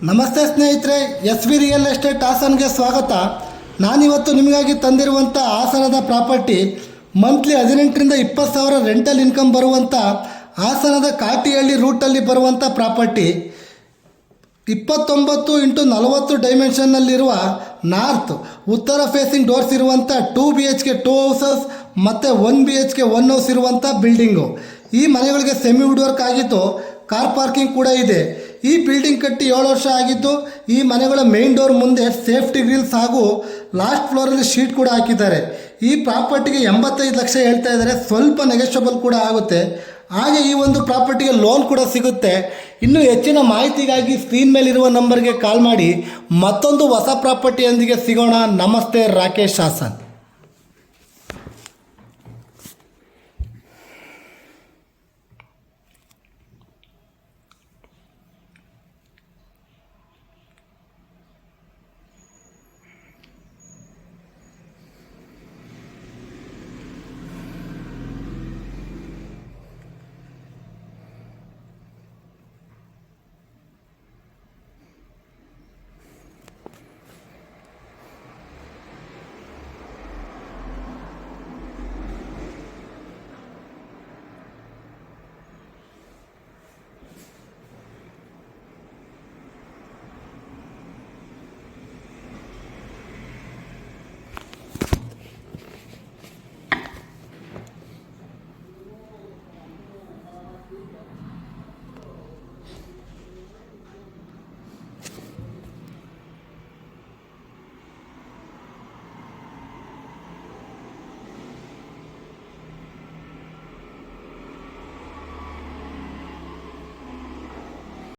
ನಮಸ್ತೆ ಸ್ನೇಹಿತರೆ, S V real estate ಹಾಸನ್ಗೆ ಸ್ವಾಗತ. ನಾನಿವತ್ತು ನಿಮಗಾಗಿ ತಂದಿರುವಂಥ ಹಾಸನದ ಪ್ರಾಪರ್ಟಿ ಮಂತ್ಲಿ 18ರಿಂದ 20 ಸಾವಿರ ರೆಂಟಲ್ ಇನ್ಕಮ್ ಬರುವಂಥ ಹಾಸನದ ಕಾಟಿಹಳ್ಳಿ ರೂಟಲ್ಲಿ ಬರುವಂಥ ಪ್ರಾಪರ್ಟಿ 29x40 ಡೈಮೆನ್ಷನ್ನಲ್ಲಿರುವ ನಾರ್ತ್ ಉತ್ತರ ಫೇಸಿಂಗ್ ಡೋರ್ಸ್ ಇರುವಂಥ 2 BHK 2 ಹೌಸಸ್ ಮತ್ತು 1 BHK 1 ಹೌಸ್ ಇರುವಂಥ ಬಿಲ್ಡಿಂಗು. ಈ ಮನೆಗಳಿಗೆ ಸೆಮಿ ವುಡ್ ವರ್ಕ್ ಆಗಿದ್ದು ಕಾರ್ ಪಾರ್ಕಿಂಗ್ ಕೂಡ ಇದೆ. ಈ ಬಿಲ್ಡಿಂಗ್ ಕಟ್ಟಿ 7 ವರ್ಷ ಆಗಿದ್ದು ಈ ಮನೆಗಳ ಮೇನ್ ಡೋರ್ ಮುಂದೆ ಸೇಫ್ಟಿ ಗ್ರಿಲ್ಸ್ ಹಾಗೂ ಲಾಸ್ಟ್ ಫ್ಲೋರಲ್ಲಿ ಶೀಟ್ ಕೂಡ ಹಾಕಿದ್ದಾರೆ. ಈ ಪ್ರಾಪರ್ಟಿಗೆ 85 ಲಕ್ಷ ಹೇಳ್ತಾ ಇದ್ದಾರೆ, ಸ್ವಲ್ಪ ನೆಗೋಷಿಯಬಲ್ ಕೂಡ ಆಗುತ್ತೆ. ಹಾಗೆ ಈ ಒಂದು ಪ್ರಾಪರ್ಟಿಗೆ ಲೋನ್ ಕೂಡ ಸಿಗುತ್ತೆ. ಇನ್ನೂ ಹೆಚ್ಚಿನ ಮಾಹಿತಿಗಾಗಿ ಸ್ಕ್ರೀನ್ ಮೇಲಿರುವ ನಂಬರ್ಗೆ ಕಾಲ್ ಮಾಡಿ. ಮತ್ತೊಂದು ಹೊಸ ಪ್ರಾಪರ್ಟಿಯೊಂದಿಗೆ ಸಿಗೋಣ. ನಮಸ್ತೆ, ರಾಕೇಶ್ ಹಾಸನ್.